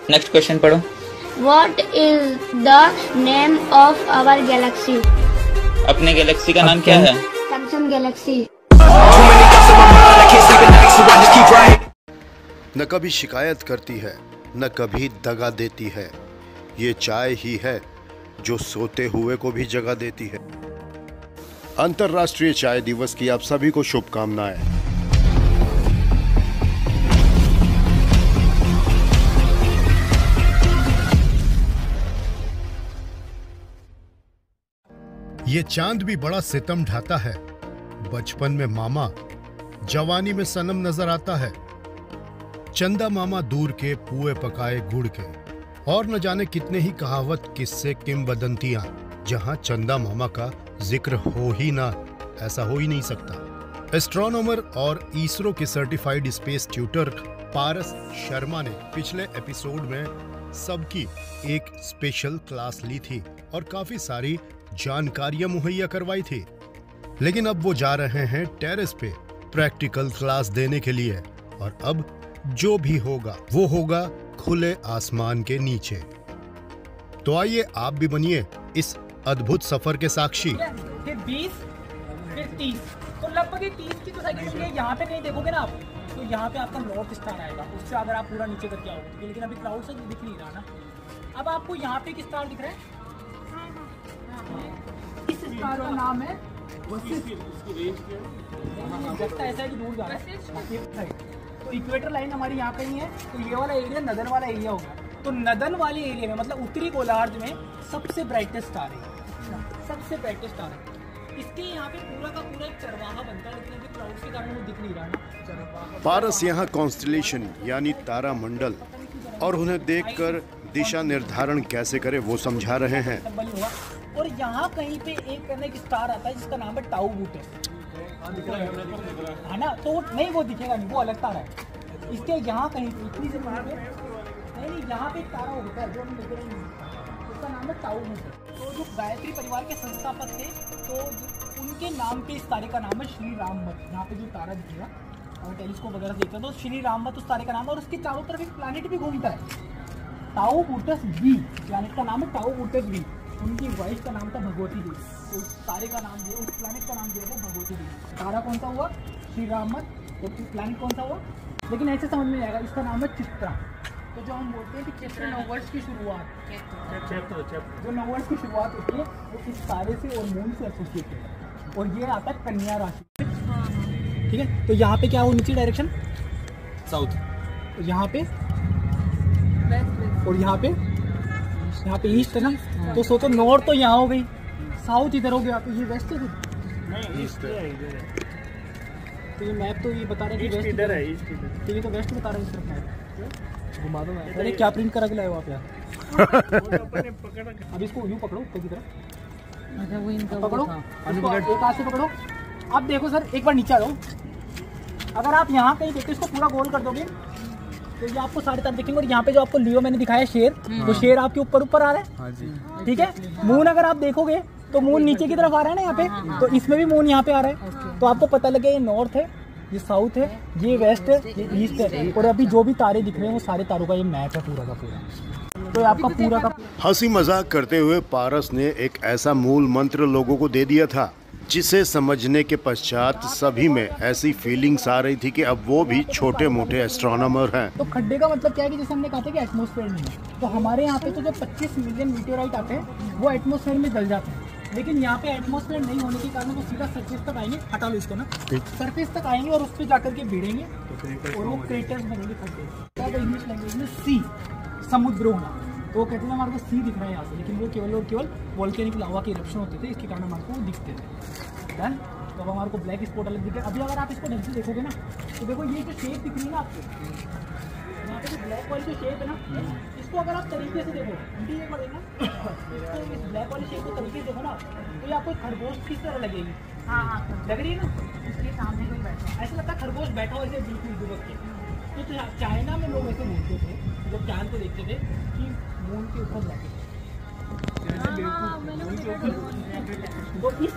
Next question पढ़ो। What is the name of our galaxy? अपने Galaxy का नाम क्या है? Samsung Galaxy. न कभी शिकायत करती है, न कभी दगा देती है। ये चाय ही है जो सोते हुए को भी जगा देती है। अंतर्राष्ट्रीय चाय दिवस की आप सभी को शुभकामनाएं। ये चांद भी बड़ा सितम ढाता है। बचपन में मामा, जवानी में सनम नजर आता है। चंदा मामा दूर के पुए पकाए गुड़ के, और न जाने कितने ही कहावत किस्से किंवदंतियां, जहां चंदा मामा का जिक्र हो ही ना, ऐसा हो ही नहीं सकता। एस्ट्रोनॉमर और इसरो के सर्टिफाइड स्पेस ट्यूटर पारस शर्मा ने पिछले एपिसोड में सबकी एक स्पेशल क्लास ली थी और काफी सारी जानकारियां मुहैया करवाई थी। लेकिन अब वो जा रहे हैं टेरेस पे प्रैक्टिकल क्लास देने के लिए, और अब जो भी होगा वो होगा खुले आसमान के नीचे। तो आइए आप भी बनिए इस अद्भुत सफर के साक्षी। फिर 20, फिर 30, तो लगभग 30 की तो साइकिल यहाँ पे कहीं देखोगे ना आप, तो यहाँ पे आपका नॉर्थ स्टार आएगा। उससे अगर आप पूरा नीचे करके आओगे, लेकिन अभी क्लाउड से दिख नहीं रहा ना। अब आपको यहाँ पे एक स्टार दिख रहा है, इस स्टार का नाम है ऐसा है कि दूर जा रहा है। तो इक्वेटर लाइन हमारी यहाँ पे ही है, तो ये वाला एरिया नदन वाला एरिया होगा। तो नदन वाले एरिया में, मतलब उत्तरी गोलार्ध में सबसे ब्राइटेस्ट स्टार है, सबसे ब्राइटेस्ट स्टार है। इसके यहाँ पे पूरा का पूरा एक चरवाहा बनता है, लेकिन अभी क्लाउड्स के कारण वो दिख नहीं रहा ना। पारस यहाँ कॉन्स्टलेशन यानी तारा मंडल और उन्हें देखकर दिशा निर्धारण कैसे करे वो समझा रहे हैं। और यहाँ कहीं पे एक स्टार आता है जिसका नाम है टाउ बूटस, है ना। तो नहीं वो दिखेगा नहीं, वो अलग तारा है। इसके यहाँ कहीं पे इतनी से नहीं, यहाँ पे एक तारा होता है जो हम देख रहे हैं, उसका नाम है टाउ बूटस। तो जो गायत्री परिवार के संस्थापक थे, तो उनके नाम पे इस तारे का नाम है श्री राम मत। यहाँ पे जो तारा दिखेगा और टेलीस्कोप वगैरह देखते हैं तो श्री राम मत उस तारे का नाम है, और उसके चारों तरफ एक प्लैनेट भी घूमता है, टाउ बूटस बी। प्लैनेट का नाम है टाउ बूटस बी। उनकी वाइफ का नाम था भगवती देवी, तो उस तारे का नाम दिया, उस प्लैनेट का नाम दिया था भगवती देवी। तारा कौन सा हुआ? श्री राम मत। तो प्लैनेट कौन सा हुआ? लेकिन ऐसे समझ में आएगा, इसका नाम है चित्रा। तो जो हम बोलते हैं कि चैत्र नववर्ष की शुरुआत, जो नववर्ष की शुरुआत होती है वो इस तारे से और मून से एसोसिएटेड है, और ये आता है कन्या राशि। ठीक है, तो यहाँ पे क्या हो, नीचे डायरेक्शन साउथ, तो यहाँ पे और यहाँ पे ईस्ट है ना। तो सोचो नॉर्थ तो यहाँ हो गई, साउथ इधर हो गया, तो ये वेस्ट है। नहीं ईस्ट है इधर है। तो ये मैप तो ये बता रहा है कि वेस्ट इधर है, ईस्ट इधर। तो ये तो वेस्ट बता रहा है इस तरफ मैप। घुमा दो मैप। अरे क्या प्रिंट करा के लाए हो आप यार? अब इसको यूं पकड़ो ऊपर की तरफ। अच्छा वो इनका पकड़ो, एक हाथ से पकड़ो। अब देखो सर, एक बार नीचे आ जाओ। अगर आप यहाँ कहीं देखो, इसको पूरा गोल कर दोगे तो ये आपको साढ़े तारे दिखेंगे। और यहाँ पे जो आपको लियो मैंने दिखाया शेर, वो शेर आपके ऊपर आ रहा है। ठीक है, मून अगर आप देखोगे तो मून नीचे की तरफ आ रहा है ना यहाँ पे, तो इसमें भी मून यहाँ पे आ रहा है। तो आपको पता लगे ये नॉर्थ है, ये साउथ है, ये वेस्ट है, ये ईस्ट है। और अभी जो भी तारे दिख रहे हैं वो सारे तारों का ये मैप है पूरा का पूरा। तो आपका पूरा का हंसी मजाक करते हुए पारस ने एक ऐसा मूल मंत्र लोगों को दे दिया था जिसे समझने के पश्चात सभी में ऐसी फीलिंग्स आ रही थी कि अब वो भी छोटे मोटे एस्ट्रोनॉमर हैं। तो खड्डे का मतलब क्या है कि जैसे हमने कहा था कि एटमॉस्फेयर में है, तो हमारे यहाँ पे तो जो 25 मिलियन मीटेओराइट आते हैं वो एटमॉस्फेयर में जल जाते हैं। लेकिन यहाँ पे एटमॉस्फेयर नहीं होने के कारण वो सीधा सरफेस तक आएंगे। हटा लो इसको ना, सरफेस तक आएंगे और उस पर जाकर के भिड़ेंगे और वो क्रेटर्स बनेंगे खड्डे। इंग्लिश लैंग्वेज में सी, समुद्र होना। तो वो कहते थे हमारे को सी दिख रहा है यहाँ से, लेकिन वो केवल और केवल वोल्केनिक लावा के इरप्शन होते थे, इसके कारण हमारे को दिखते थे। डन। तो अब हमारे को ब्लैक स्पॉट अलग दिखे। अभी अगर आप इसको ढंग से देखोगे ना, तो देखो ये जो शेप दिख रही है ना आपको, यहाँ पे जो ब्लैक वाली जो शेप है ना, इसको अगर आप तरीके से देखो, एक बार देखना, इसको इस ब्लैक वाली शेप को तरीके से देखो ना, तो ये आपको खरगोश किस तरह लगेगी? हाँ लग रही है ना, इसके सामने कोई बैठा, ऐसा लगता है खरगोश बैठा हुआ ऐसे बिल्कुल दुबक के। तो चाइना में लोग ऐसे बोलते थे जब चांद को देखते थे कि मून के ऊपर बैठे। तो इस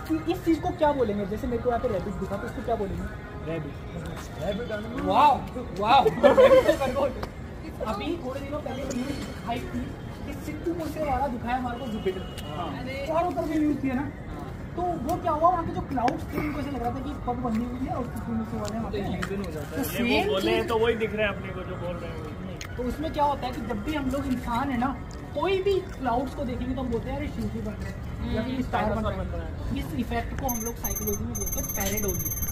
चीज को क्या बोलेंगे? जैसे मेरे को यहाँ पे रैबिट दिखा, तो इसको क्या बोलेंगे? रैबिट। वाव वाव। अभी थोड़े दिनों पहले न्यूज आई थी कि सिद्धू मूसेवाला दिखाया हमारे को जुपिटर, चारों तरफ न्यूज थी ना। तो वो क्या हुआ, वहाँ के जो क्लाउड्स थे उनको ऐसा लग रहा था कि पग बंधी हुई है और सिद्धू मूसेवाला वहाँ पे बोले तो वही दिख रहा है अपने को जो बोल रहे हैं। तो उसमें क्या होता है कि जब भी हम लोग इंसान है ना, कोई भी क्लाउड्स को देखेंगे तो हम बोलते हैं अरे शिव जी बन रहे हैं या फिर स्टार बन रहा है। इस इफेक्ट को हम लोग साइकोलॉजी में बोलते हैं पैरेडोलिया।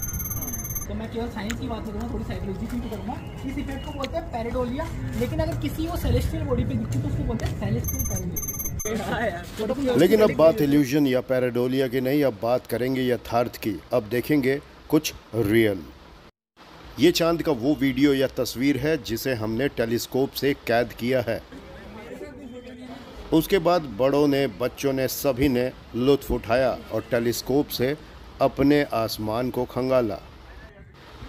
तो मैं केवल साइंस की बात करूँगा, थोड़ी साइकोलॉजी की करूँगा। इस इफेक्ट को बोलते हैं पैरेडोलिया। लेकिन अगर किसी को सेलेस्टियल बॉडी पे दिखती तो उसको बोलते हैं सेलेस्टियल पैरेडोलिया। लेकिन अब बात इल्यूजन या पैराडोलिया की नहीं, अब बात करेंगे यथार्थ की। अब देखेंगे कुछ रियल। ये चांद का वो वीडियो या तस्वीर है जिसे हमने टेलीस्कोप से कैद किया है। उसके बाद बड़ों ने, बच्चों ने, सभी ने लुत्फ उठाया और टेलीस्कोप से अपने आसमान को खंगाला।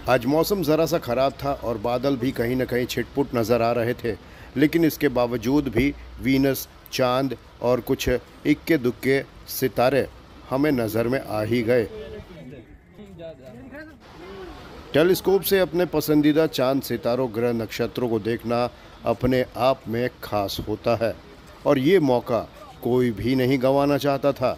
आज मौसम ज़रा सा ख़राब था और बादल भी कहीं न कहीं छिटपुट नज़र आ रहे थे, लेकिन इसके बावजूद भी वीनस, चांद और कुछ इक्के दुक्के सितारे हमें नज़र में आ ही गए। टेलीस्कोप से अपने पसंदीदा चांद, सितारों, ग्रह, नक्षत्रों को देखना अपने आप में खास होता है और ये मौका कोई भी नहीं गंवाना चाहता था।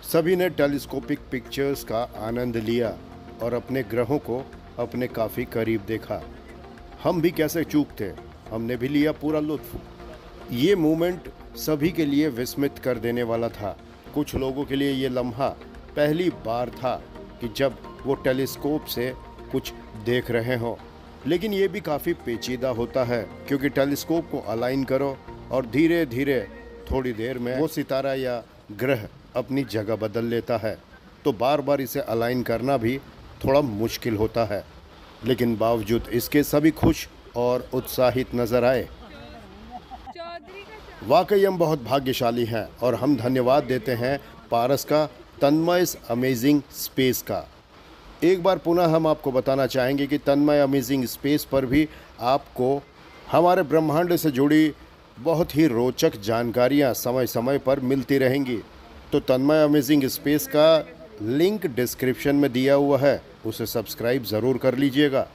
सभी ने टेलीस्कोपिक पिक्चर्स का आनंद लिया और अपने ग्रहों को अपने काफ़ी करीब देखा। हम भी कैसे चूक थे, हमने भी लिया पूरा लुत्फ। ये मोमेंट सभी के लिए विस्मित कर देने वाला था। कुछ लोगों के लिए ये लम्हा पहली बार था कि जब वो टेलीस्कोप से कुछ देख रहे हों, लेकिन ये भी काफ़ी पेचीदा होता है क्योंकि टेलीस्कोप को अलाइन करो और धीरे धीरे थोड़ी देर में वो सितारा या ग्रह अपनी जगह बदल लेता है, तो बार बार इसे अलाइन करना भी थोड़ा मुश्किल होता है। लेकिन बावजूद इसके सभी खुश और उत्साहित नजर आए। वाकई हम बहुत भाग्यशाली हैं और हम धन्यवाद देते हैं पारस का, तन्मय अमेजिंग स्पेस का। एक बार पुनः हम आपको बताना चाहेंगे कि तन्मय अमेजिंग स्पेस पर भी आपको हमारे ब्रह्मांड से जुड़ी बहुत ही रोचक जानकारियां समय समय पर मिलती रहेंगी। तो तन्मय अमेजिंग स्पेस का लिंक डिस्क्रिप्शन में दिया हुआ है, उसे सब्सक्राइब ज़रूर कर लीजिएगा।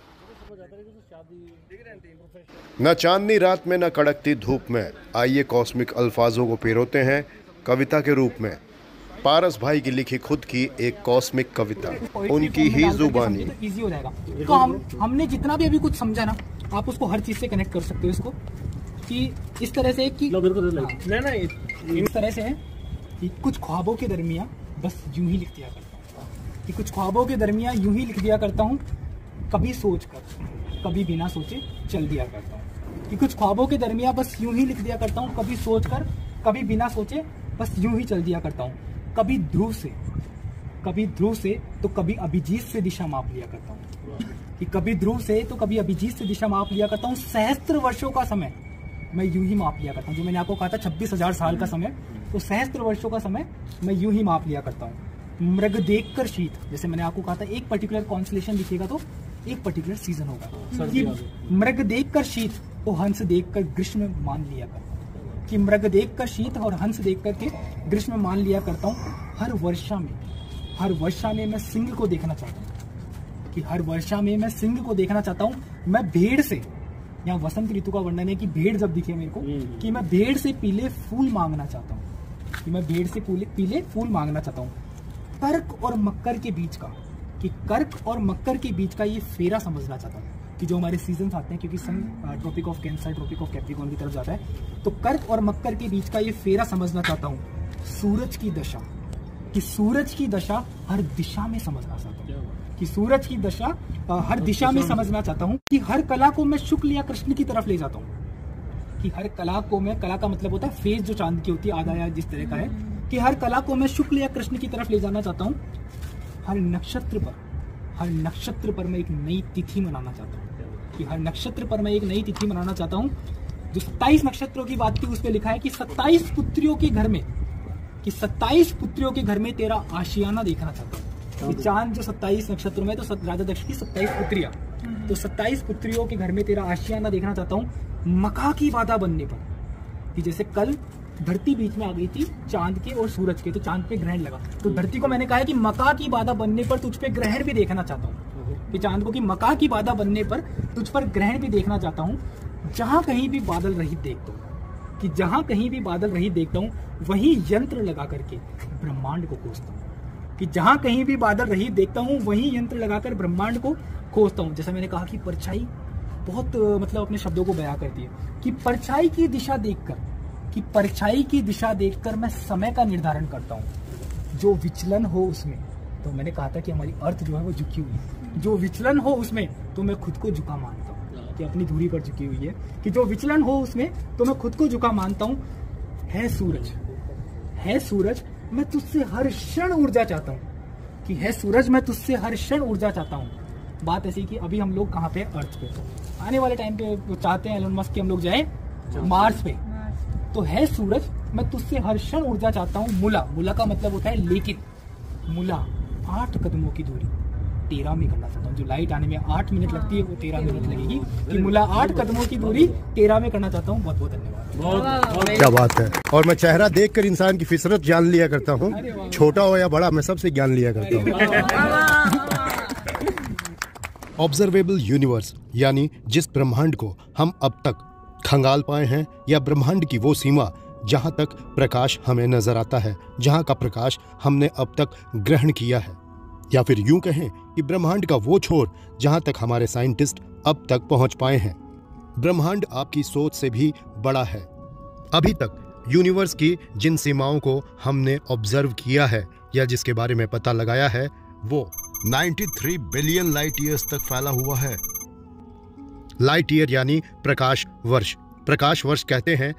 न चांदनी रात में, न कड़कती धूप में, आइए कॉस्मिक अल्फाजों को पिरोते हैं कविता के रूप में। पारस भाई की लिखी खुद की एक कॉस्मिक कविता, उनकी ही जुबानी। तो इजी हो जाएगा। तो हमने जितना भी अभी कुछ समझा ना, आप उसको हर चीज से कनेक्ट कर सकते हो इसको, कि इस तरह से कि इस तरह से है कि कुछ ख्वाबों के दरमियान बस यूं ही लिख दिया करता हूँ, कि कुछ ख्वाबों के दरमियान यूं ही लिख दिया करता हूँ, कभी सोच कर कभी बिना सोचे चल दिया करता हूँ। कि कुछ ख्वाबों के दरमियान बस यूं ही लिख दिया करता हूँ, कभी सोच कर कभी बिना सोचे बस यूं ही चल दिया करता हूँ। कभी ध्रुव से तो कभी अभिजीत से दिशा माप लिया करता हूँ, कि कभी ध्रुव से तो कभी अभिजीत से दिशा माप लिया करता हूँ। सहस्त्र वर्षों का समय मैं यूं ही माप लिया करता हूँ। जो मैंने आपको कहा था 26,000 साल का समय, तो सहस्त्र वर्षों का समय मैं यूं ही माप लिया करता हूँ। मृग देख कर शीत, जैसे मैंने आपको कहा था एक पर्टिकुलर कॉन्स्टलेशन दिखेगा तो एक पर्टिकुलर सीजन होगा। कि मृग देख कर शीत तो हंस देख कर ग्रीष्म मान लिया करता हूँ, कि मृग देख कर शीत और हंस देख कर के ग्रीष्म मान लिया करता हूँ। हर वर्षा में मैं सिंह को देखना चाहता हूँ, कि हर वर्षा में मैं सिंह को देखना चाहता हूँ। मैं भेड़ से, यहाँ वसंत ऋतु का वर्णन है कि भेड़ जब दिखे मेरे को, कि मैं भेड़ से पीले फूल मांगना चाहता हूँ, कि मैं भेड़ से पीले फूल मांगना चाहता हूँ। कर्क और मकर के बीच का, कि कर्क और मकर के बीच का ये फेरा समझना चाहता हूँ, कि जो हमारे सीजन आते हैं, क्योंकि sun tropic of Cancer, tropic of Capricorn की तरफ जाता है, तो कर्क और मकर के बीच का ये फेरा समझना चाहता हूँ। सूरज की दशा, कि सूरज की दशा हर दिशा में समझना चाहता हूँ, कि सूरज की दशा हर दिशा में समझना चाहता हूँ। कि हर कला को मैं शुक्ल या कृष्ण की तरफ ले जाता हूँ, कि हर कला को मैं, कला का मतलब होता है फेस जो चांद की होती है, आधा या जिस तरह का है, कि हर कला को मैं शुक्ल या कृष्ण की तरफ ले जाना चाहता हूँ। हर नक्षत्र पर मैं एक नई तिथि मनाना चाहता हूँ, कि हर नक्षत्र पर मैं एक नई तिथि मनाना चाहता हूँ। जो 27 नक्षत्रों की बात थी उस पर लिखा है कि 27 पुत्रियों के घर में, कि 27 पुत्रियों के घर में तेरा आशियाना देखना चाहता हूँ। कि चांद जो 27 नक्षत्रों में, तो राजा दक्ष की 27 पुत्रियां, तो 27 पुत्रियों के घर में तेरा आशियाना देखना चाहता हूँ। मका की बाधा बनने पर, कि जैसे कल धरती बीच में आ गई थी चांद के और सूरज के, तो चांद पे ग्रहण लगा, तो धरती को मैंने कहा है कि मका की बाधा बनने पर तुझ पे ग्रहण भी देखना चाहता हूँ। कि चांद को कि मका की बाधा बनने पर तुझ पर ग्रहण भी देखना चाहता हूँ, जहां कहीं भी बादल रहित देखता हूँ, कि जहां कहीं भी बादल रहित देखता हूँ वहीं यंत्र लगा करके ब्रह्मांड को खोजता हूँ, कि जहां कहीं भी बादल रहित देखता हूँ वहीं यंत्र लगाकर ब्रह्मांड को खोजता हूँ। जैसा मैंने कहा कि परछाई बहुत मतलब अपने शब्दों को बयां करती है कि परछाई की दिशा देखकर, कि परछाई की दिशा देखकर मैं समय का निर्धारण करता हूँ, जो विचलन हो उसमें। तो मैंने कहा था कि हमारी अर्थ जो है वो झुकी हुई है, जो विचलन हो उसमें तो मैं खुद को झुका मानता हूँ, कि अपनी दूरी पर झुकी हुई है, कि जो विचलन हो उसमें तो मैं खुद को झुका मानता हूँ। है सूरज मैं तुझसे हर क्षण ऊर्जा चाहता हूँ, कि है सूरज मैं तुझसे हर क्षण ऊर्जा चाहता हूँ। बात ऐसी कि अभी हम लोग कहाँ पे, अर्थ पे, तो आने वाले टाइम पे चाहते हैं एलन मस्क कि हम लोग जाए मार्स पे। तो है सूरज मैं तुझसे हर क्षण ऊर्जा चाहता हूँ। मुला का मतलब होता है लेकिन, मुला 8 कदमों की दूरी 13 में करना चाहता हूँ। जो लाइट आने में 8 मिनट लगती है वो 13 मिनट लगेगी, कि मुला 8 कदमों की दूरी 13 में करना चाहता हूँ। बहुत बहुत धन्यवाद। क्या बात है। और मैं चेहरा देखकर इंसान की फितरत जान लिया करता हूँ, छोटा हो या बड़ा मैं सबसे ज्ञान लिया करता हूँ। ऑब्जर्वेबल यूनिवर्स यानी जिस ब्रह्मांड को हम अब तक खंगाल पाए हैं, या ब्रह्मांड की वो सीमा जहां तक प्रकाश हमें नजर आता है, जहां का प्रकाश हमने अब तक ग्रहण किया है, या फिर यूं कहें कि ब्रह्मांड का वो छोर जहां तक हमारे साइंटिस्ट अब तक पहुंच पाए हैं। ब्रह्मांड आपकी सोच से भी बड़ा है। अभी तक यूनिवर्स की जिन सीमाओं को हमने ऑब्जर्व किया है या जिसके बारे में पता लगाया है, वो 93 बिलियन लाइट ईयर्स तक फैला हुआ है। लाइट ईयर यानी प्रकाश वर्ष। प्रकाश वर्ष कहते हैं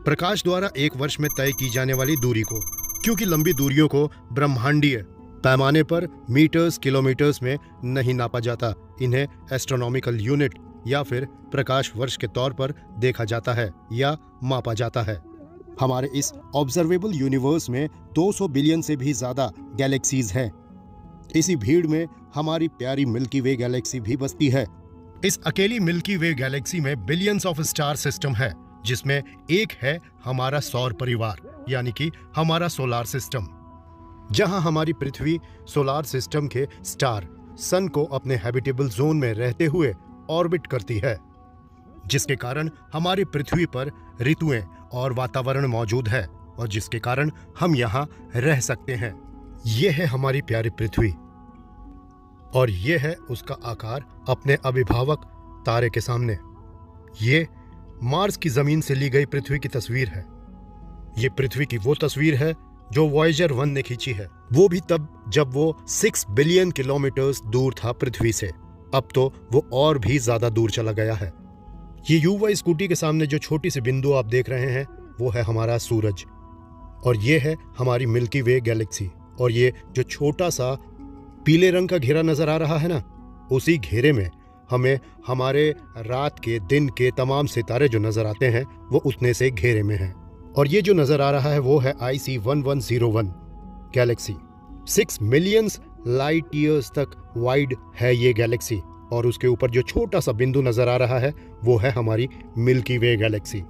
प्रकाश द्वारा एक वर्ष में तय की जाने वाली दूरी को, क्योंकि लंबी दूरियों को ब्रह्मांडीय पैमाने पर मीटर्स किलोमीटर्स में नहीं नापा जाता। इन्हें एस्ट्रोनॉमिकल यूनिट या फिर प्रकाश वर्ष के तौर पर देखा जाता है या मापा जाता है। हमारे इस ऑब्जर्वेबल यूनिवर्स में 200 बिलियन से भी ज्यादा गैलेक्सीज हैं। इसी भीड़ में हमारी प्यारी मिल्की वे गैलेक्सी भी बसती है। इस अकेली मिल्की वे गैलेक्सी में बिलियंस ऑफ स्टार सिस्टम है, जिसमें एक है हमारा सौर परिवार यानी कि हमारा सोलार सिस्टम, जहां हमारी पृथ्वी सोलार सिस्टम के स्टार सन को अपने हैबिटेबल जोन में रहते हुए ऑर्बिट करती है, जिसके कारण हमारी पृथ्वी पर ऋतुएं और वातावरण मौजूद है और जिसके कारण हम यहाँ रह सकते हैं। ये है हमारी प्यारी पृथ्वी और ये है उसका आकार अपने अभिभावक तारे के सामने। ये मार्स की जमीन से ली गई पृथ्वी की तस्वीर है। ये पृथ्वी की वो तस्वीर है जो वॉयेजर 1 ने खींची है, वो भी तब जब वो 6 बिलियन किलोमीटर्स दूर था पृथ्वी से। अब तो वो और भी ज्यादा दूर चला गया है। ये युवा स्कूटी के सामने जो छोटी सी बिंदु आप देख रहे हैं वो है हमारा सूरज और ये है हमारी मिल्की वे गैलेक्सी। और ये जो छोटा सा पीले रंग का घेरा नजर आ रहा है ना, उसी घेरे में हमें हमारे रात के दिन के तमाम सितारे जो नजर आते हैं वो उतने से घेरे में हैं। और ये जो नजर आ रहा है वो है IC 1101 Galaxy. 6 million light years तक वाइड है ये गैलेक्सी और उसके ऊपर जो छोटा सा बिंदु नजर आ रहा है वो है हमारी मिल्की वे गैलेक्सी।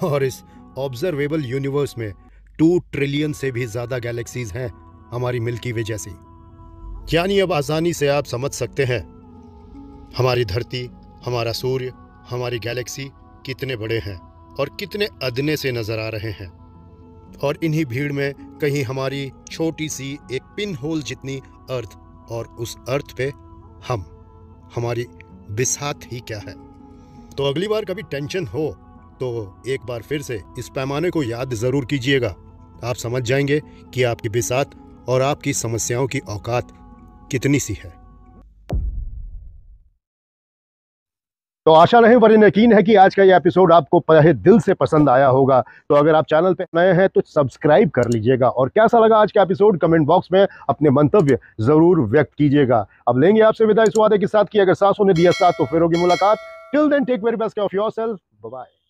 और इस ऑब्जर्वेबल यूनिवर्स में 2 ट्रिलियन से भी ज्यादा गैलेक्सीज हैं हमारी मिल्की वे जैसी। यानी अब आसानी से आप समझ सकते हैं हमारी धरती, हमारा सूर्य, हमारी गैलेक्सी कितने बड़े हैं और कितने अदने से नजर आ रहे हैं। और इन्हीं भीड़ में कहीं हमारी छोटी सी एक पिन होल जितनी अर्थ, और उस अर्थ पे हमारी बिसात ही क्या है। तो अगली बार कभी टेंशन हो तो एक बार फिर से इस पैमाने को याद जरूर कीजिएगा। आप समझ जाएंगे कि आपकी बिसात और आपकी समस्याओं की औकात कितनी सी है। तो आशा नहीं वरन यकीन है कि आज का ये एपिसोड आपको तहे दिल से पसंद आया होगा। तो अगर आप चैनल पे नए हैं तो सब्सक्राइब कर लीजिएगा और कैसा लगा आज का एपिसोड कमेंट बॉक्स में अपने मंतव्य जरूर व्यक्त कीजिएगा। अब लेंगे आपसे विदा इस वादे के साथ कि अगर सांसों ने दिया साथ तो फिर होगी मुलाकात। Till then take very best care of yourself. Bye bye.